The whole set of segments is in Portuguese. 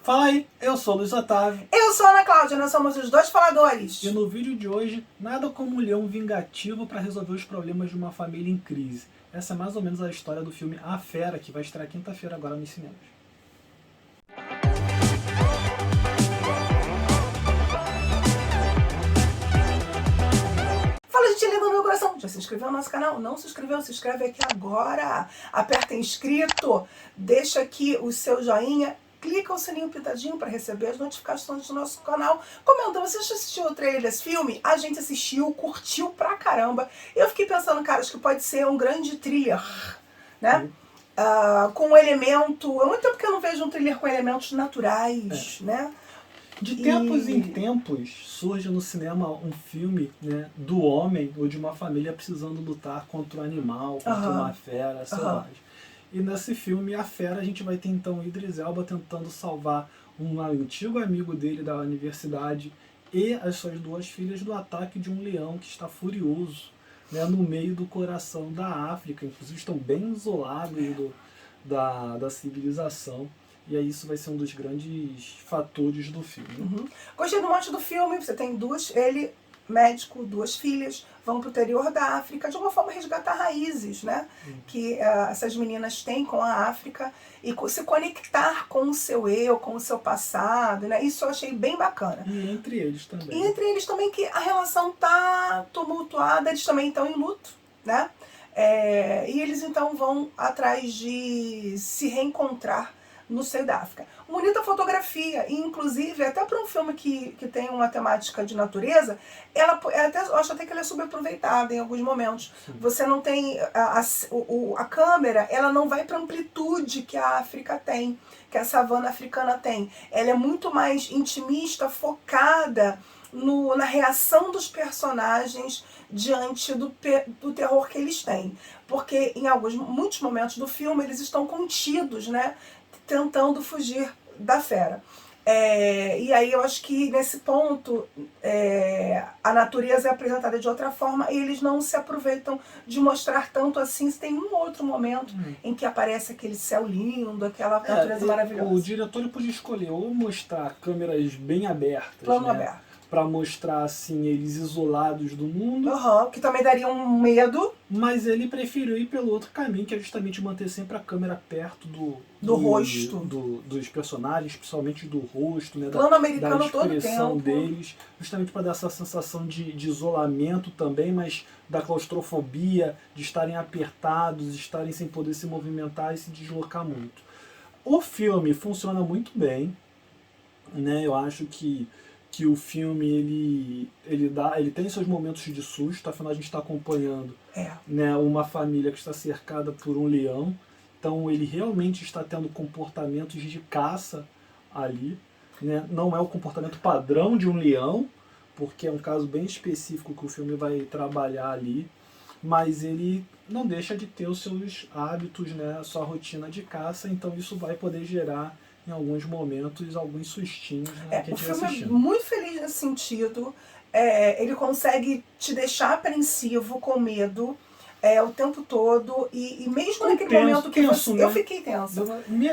Fala aí, eu sou o Luiz Otávio. Eu sou a Ana Cláudia, nós somos os dois faladores. E no vídeo de hoje, nada como um leão vingativo para resolver os problemas de uma família em crise. Essa é mais ou menos a história do filme A Fera, que vai estrear quinta-feira agora nos cinemas. Fala, gente linda do meu coração. Já se inscreveu no nosso canal? Não se inscreveu? Se inscreve aqui agora. Aperta em inscrito, deixa aqui o seu joinha. Clica o sininho pintadinho para receber as notificações do nosso canal. Comenta, você já assistiu o trailer desse filme? A gente assistiu, curtiu pra caramba. Eu fiquei pensando, cara, acho que pode ser um grande thriller, né? Com um elemento... Há muito tempo que eu não vejo um thriller com elementos naturais, né? De tempos em tempos surge no cinema um filme, né, do homem ou de uma família precisando lutar contra um animal, contra uma fera selvagem. E nesse filme, A Fera, a gente vai ter então Idris Elba tentando salvar um antigo amigo dele da universidade e as suas duas filhas do ataque de um leão que está furioso, né, no meio do coração da África. Inclusive estão bem isolados da civilização. E aí isso vai ser um dos grandes fatores do filme. Gostei do monte do filme. Você tem ele, médico, duas filhas, vão para o interior da África, de alguma forma resgatar raízes, né? Que essas meninas têm com a África e se conectar com o seu eu, com o seu passado, né? Isso eu achei bem bacana. E entre eles também. E entre eles também que a relação tá tumultuada, eles também estão em luto, né? E eles então vão atrás de se reencontrar no seio da África. Bonita fotografia, e inclusive até para um filme que tem uma temática de natureza, eu acho até que ela é subaproveitada em alguns momentos. Sim. Você não tem a câmera, ela não vai para a amplitude que a África tem, que a savana africana tem. Ela é muito mais intimista, focada na reação dos personagens diante do terror que eles têm. Porque em muitos momentos do filme eles estão contidos, né? Tentando fugir da fera. E aí eu acho que nesse ponto a natureza é apresentada de outra forma e eles não se aproveitam de mostrar tanto assim. Se tem um outro momento em que aparece aquele céu lindo, aquela natureza maravilhosa. O diretor podia escolher ou mostrar câmeras bem abertas, plano aberto, para mostrar assim eles isolados do mundo, que também daria um medo. Mas ele preferiu ir pelo outro caminho, que é justamente manter sempre a câmera perto do rosto dos personagens, principalmente do rosto, né, plano americano da expressão todo tempo deles, justamente para dar essa sensação de isolamento também, mas da claustrofobia, de estarem apertados, de estarem sem poder se movimentar e se deslocar muito. O filme funciona muito bem, né? Eu acho que o filme ele tem seus momentos de susto, afinal a gente está acompanhando né, uma família que está cercada por um leão, então ele realmente está tendo comportamentos de caça ali, né? Não é o comportamento padrão de um leão, porque é um caso bem específico que o filme vai trabalhar ali, mas ele não deixa de ter os seus hábitos, né, a sua rotina de caça, então isso vai poder gerar em alguns momentos, alguns sustinhos, né, que a gente vai assistindo. O filme é muito feliz nesse sentido. Ele consegue te deixar apreensivo, com medo, o tempo todo. E mesmo naquele momento que tenso, né? eu fiquei tensa.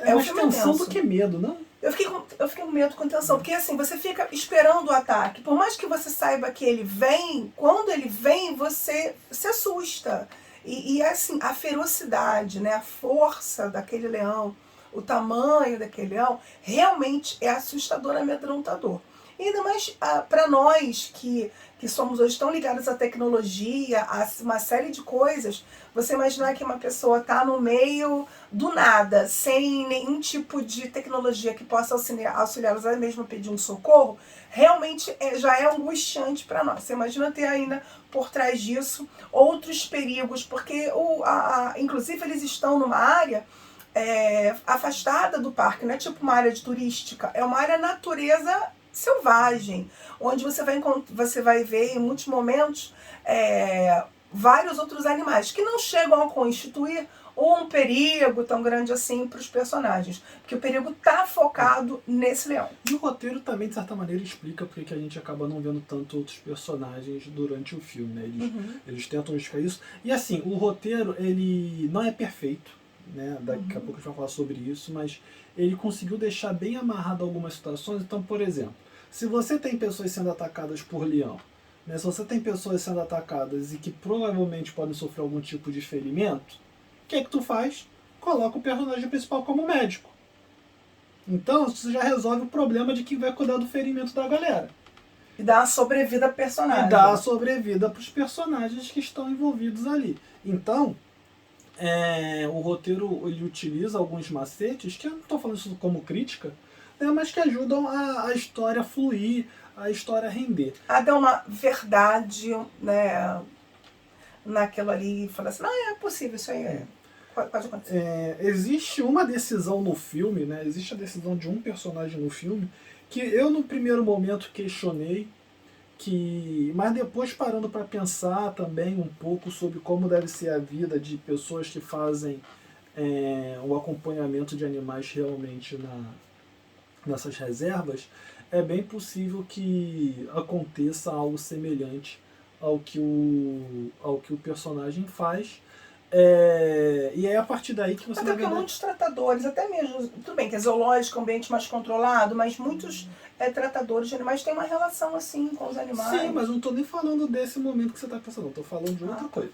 É mais tensão do que medo, não? Eu fiquei com medo, com tensão. Porque assim, você fica esperando o ataque. Por mais que você saiba que ele vem, quando ele vem, você se assusta. E assim, a ferocidade, né, a força daquele leão, o tamanho daquele leão, realmente é assustador, amedrontador. E ainda mais para nós que somos hoje tão ligados à tecnologia, a uma série de coisas, você imaginar que uma pessoa está no meio do nada, sem nenhum tipo de tecnologia que possa auxiliá-los a mesmo pedir um socorro, realmente já é angustiante para nós. Você imagina ter ainda por trás disso outros perigos, porque inclusive eles estão numa área afastada do parque, não é tipo uma área turística, é uma área natureza selvagem, onde você vai ver em muitos momentos vários outros animais que não chegam a constituir um perigo tão grande assim para os personagens, porque o perigo está focado nesse leão. E o roteiro também, de certa maneira, explica porque que a gente acaba não vendo tanto outros personagens durante o filme, né? Eles tentam explicar isso. E assim, o roteiro, ele não é perfeito, né? Daqui a pouco a gente vai falar sobre isso, mas ele conseguiu deixar bem amarrado algumas situações. Então, por exemplo, se você tem pessoas sendo atacadas por leão, né? Se você tem pessoas sendo atacadas e que provavelmente podem sofrer algum tipo de ferimento, o que é que tu faz? Coloca o personagem principal como médico. Então, você já resolve o problema de quem vai cuidar do ferimento da galera. E dá uma sobrevida ao personagem. E dá a sobrevida para os personagens que estão envolvidos ali. Então, o roteiro ele utiliza alguns macetes, que eu não estou falando isso como crítica, né, mas que ajudam a história fluir, a história render. A dar uma verdade, né, naquilo ali, e falar assim, não, é possível, isso aí pode acontecer. Existe uma decisão no filme, né, existe a decisão de um personagem no filme, que eu no primeiro momento questionei, mas depois parando para pensar também um pouco sobre como deve ser a vida de pessoas que fazem o acompanhamento de animais realmente nessas reservas, é bem possível que aconteça algo semelhante ao que o personagem faz. E é a partir daí que você... Até porque muitos tratadores, até mesmo, tudo bem que é zoológico, é um ambiente mais controlado, mas muitos tratadores de animais têm uma relação assim com os animais. Sim, mas não estou nem falando desse momento que você está pensando, estou falando de outra coisa.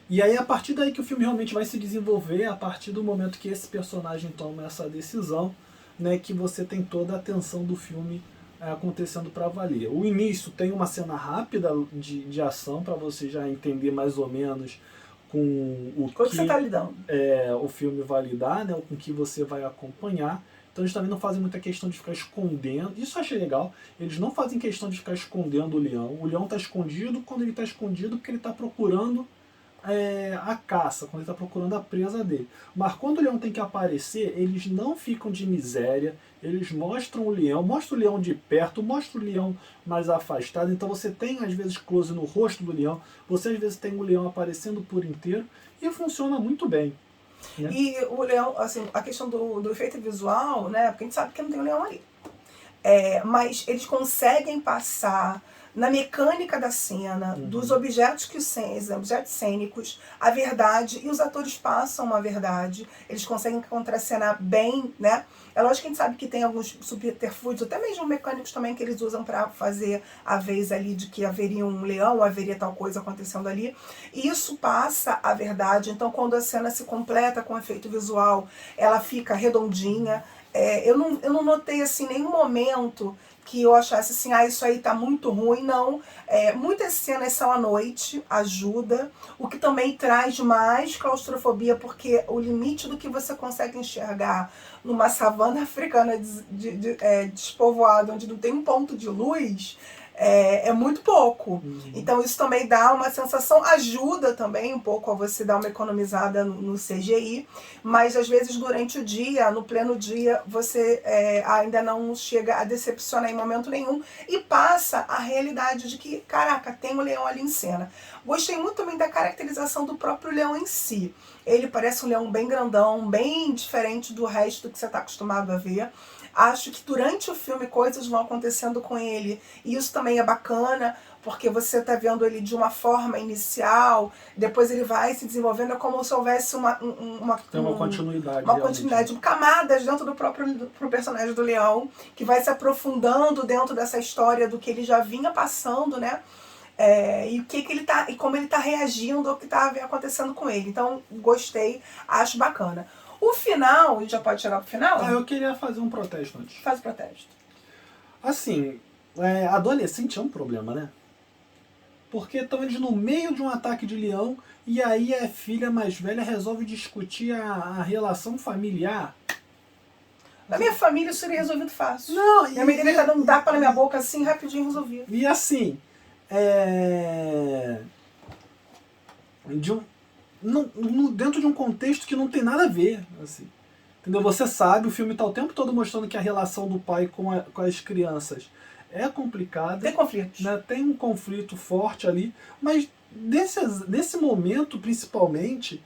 E aí a partir daí que o filme realmente vai se desenvolver, a partir do momento que esse personagem toma essa decisão, né, que você tem toda a atenção do filme acontecendo para valer. O início tem uma cena rápida de ação para você já entender mais ou menos com o que você está lidando. O filme vai lidar, né, com o que você vai acompanhar. Então eles também não fazem muita questão de ficar escondendo. Isso eu achei legal. Eles não fazem questão de ficar escondendo o leão. O leão está escondido quando ele está escondido porque ele está procurando a caça, quando ele está procurando a presa dele. Mas quando o leão tem que aparecer, eles não ficam de miséria, eles mostram o leão de perto, mostram o leão mais afastado, então você tem às vezes close no rosto do leão, você às vezes tem o leão aparecendo por inteiro, e funciona muito bem. Né? E o leão, assim, a questão do efeito visual, né, porque a gente sabe que não tem um leão ali, mas eles conseguem passar na mecânica da cena, dos objetos objetos cênicos, a verdade, e os atores passam uma verdade, eles conseguem contracenar bem, né? É lógico que a gente sabe que tem alguns subterfúgios, até mesmo mecânicos também, que eles usam para fazer a vez ali de que haveria um leão, haveria tal coisa acontecendo ali. E isso passa a verdade, então quando a cena se completa com efeito visual, ela fica redondinha. Eu não notei assim nenhum momento que eu achasse assim, isso aí tá muito ruim, não. Muitas cenas são à noite, ajuda, o que também traz mais claustrofobia, porque o limite do que você consegue enxergar numa savana africana despovoada, onde não tem um ponto de luz, é muito pouco. Então isso também dá uma sensação, ajuda também um pouco a você dar uma economizada no CGI, mas às vezes durante o dia, no pleno dia, você ainda não chega a decepcionar em momento nenhum e passa a realidade de que, caraca, tem um leão ali em cena. Gostei muito também da caracterização do próprio leão em si. Ele parece um leão bem grandão, bem diferente do resto que você está acostumado a ver. Acho que durante o filme coisas vão acontecendo com ele, e isso também é bacana, porque você está vendo ele de uma forma inicial, depois ele vai se desenvolvendo, é como se houvesse uma continuidade. Uma continuidade, camadas dentro do próprio personagem do leão, que vai se aprofundando dentro dessa história do que ele já vinha passando, né? E o que ele tá, e como ele está reagindo ao que está acontecendo com ele. Então, gostei, acho bacana. O final, a gente já pode chegar pro final? Eu queria fazer um protesto antes. Faz o protesto. Assim, adolescente é um problema, né? Porque estão eles no meio de um ataque de leão e aí a filha mais velha resolve discutir a relação familiar. Na minha família isso seria resolvido fácil. Não, minha mãe teria dado um tapa na minha boca assim, rapidinho resolvido. E assim, dentro de um contexto que não tem nada a ver, assim. Entendeu? Você sabe, o filme está o tempo todo mostrando que a relação do pai com as crianças é complicada. Tem conflitos. Né? Tem um conflito forte ali, mas nesse momento, principalmente,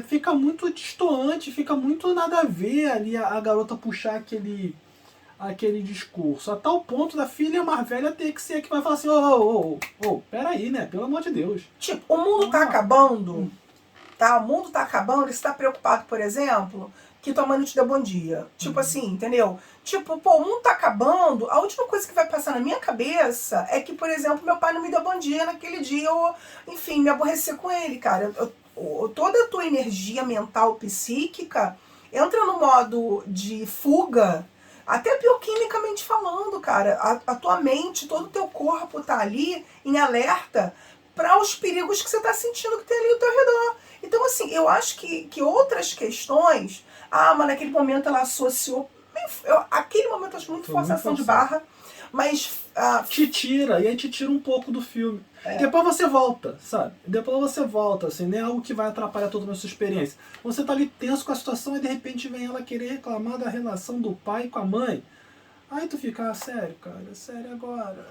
fica muito destoante, fica muito nada a ver ali a garota puxar aquele discurso, a tal ponto da filha mais velha ter que ser a que vai falar assim, peraí, né? Pelo amor de Deus. Tipo, o mundo tá acabando, tá? O mundo tá acabando e você tá preocupado, por exemplo, que tua mãe não te deu bom dia. Tipo assim, entendeu? Tipo, pô, o mundo tá acabando, a última coisa que vai passar na minha cabeça é que, por exemplo, meu pai não me deu bom dia naquele dia, ou, enfim, me aborrecer com ele, cara. Toda a tua energia mental, psíquica, entra no modo de fuga, até bioquimicamente falando, cara. A tua mente, todo o teu corpo tá ali em alerta para os perigos que você tá sentindo que tem ali ao teu redor. Então, assim, eu acho que outras questões... mas naquele momento ela associou... aquele momento eu acho muito forçação de barra, mas... te tira, e aí te tira um pouco do filme. Depois você volta, sabe? Depois você volta, assim, não é algo que vai atrapalhar toda a sua experiência. Você tá ali tenso com a situação e de repente vem ela querer reclamar da relação do pai com a mãe. Aí tu fica, sério, cara, sério, agora,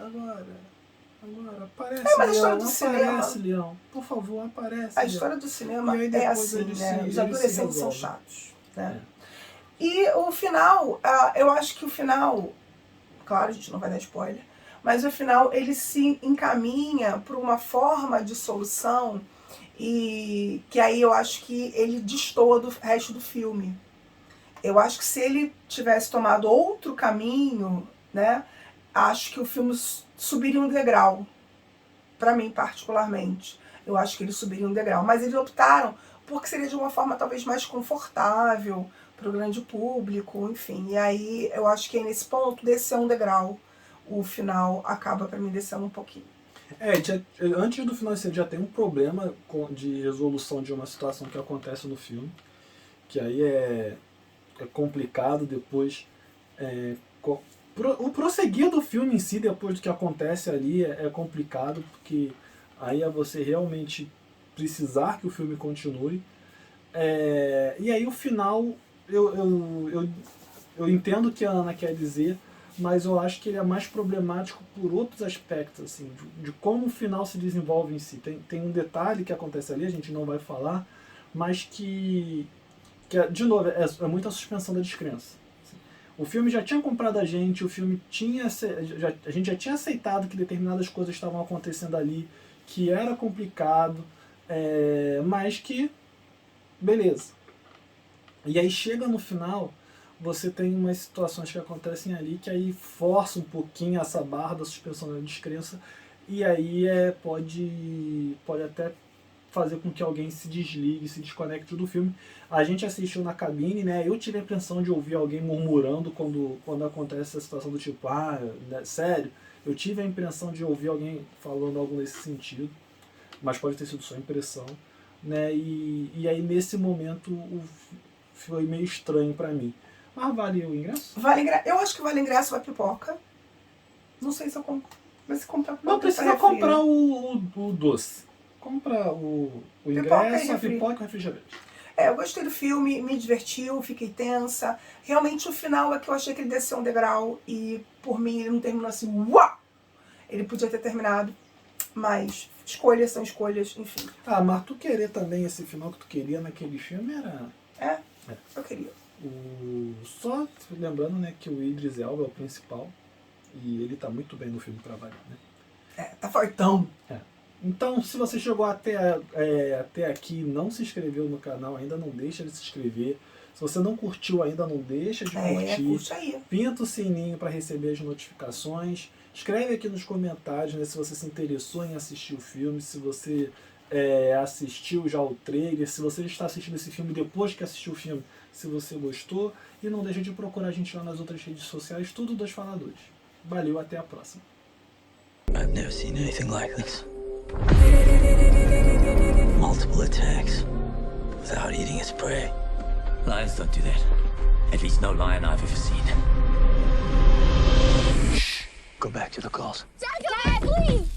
aparece, mas a história do aparece, cinema, Leão, por favor, aparece. a história do cinema é assim, né? Os ele adolescentes se são resolve. chatos, né? E o final, eu acho que o final, claro, a gente não vai dar spoiler, mas o final ele se encaminha para uma forma de solução e que aí eu acho que ele destoa do resto do filme. Eu acho que se ele tivesse tomado outro caminho, né, acho que o filme subiria um degrau, para mim particularmente. Eu acho que ele subiria um degrau, mas eles optaram porque seria de uma forma talvez mais confortável para o grande público, enfim. E aí eu acho que aí nesse ponto desceu um degrau. O final acaba para mim descendo um pouquinho. Antes do final você já tem um problema de resolução de uma situação que acontece no filme, que aí é complicado depois. O prosseguir do filme em si, depois do que acontece ali, é complicado, porque aí é você realmente precisar que o filme continue. E aí o final, eu entendo o que a Ana quer dizer, mas eu acho que ele é mais problemático por outros aspectos, assim, de como o final se desenvolve em si. Tem um detalhe que acontece ali, a gente não vai falar, mas que de novo, é muita suspensão da descrença. O filme já tinha comprado a gente, o filme a gente já tinha aceitado que determinadas coisas estavam acontecendo ali, que era complicado, mas que, beleza. E aí chega no final, você tem umas situações que acontecem ali que aí força um pouquinho essa barra da suspensão da descrença, e aí pode até fazer com que alguém se desligue, se desconecte do filme. A gente assistiu na cabine, né? Eu tive a impressão de ouvir alguém murmurando quando acontece essa situação do tipo, né, sério? Eu tive a impressão de ouvir alguém falando algo nesse sentido, mas pode ter sido só impressão, né? E aí nesse momento foi meio estranho pra mim. Mas vale o ingresso? Eu acho que vale ingresso, vai pipoca. Não sei se eu compro. Mas se comprar pipoca, não precisa comprar o doce. Compra o ingresso, a pipoca e o refrigerante. Eu gostei do filme, me divertiu, fiquei tensa. Realmente o final é que eu achei que ele desceu um degrau e por mim ele não terminou assim, uau! Ele podia ter terminado, mas escolhas são escolhas, enfim. Mas tu querer também esse final que tu queria naquele filme era... Eu queria. Só lembrando, né, que o Idris Elba é o principal e ele tá muito bem no filme pra variar, né? Tá fortão. Então, se você chegou até aqui e não se inscreveu no canal ainda, não deixa de se inscrever. Se você não curtiu ainda, não deixa de curtir. Curte aí. Pinta o sininho para receber as notificações. Escreve aqui nos comentários, né, se você se interessou em assistir o filme, se você assistiu já o trailer, se você está assistindo esse filme depois que assistiu o filme, se você gostou. E não deixa de procurar a gente lá nas outras redes sociais, tudo dos faladores. Valeu, até a próxima. I've never seen anything like this. Multiple attacks without eating its prey. Lions don't do that. At least no lion I've ever seen. Shh. Go back to the calls. Dad, please!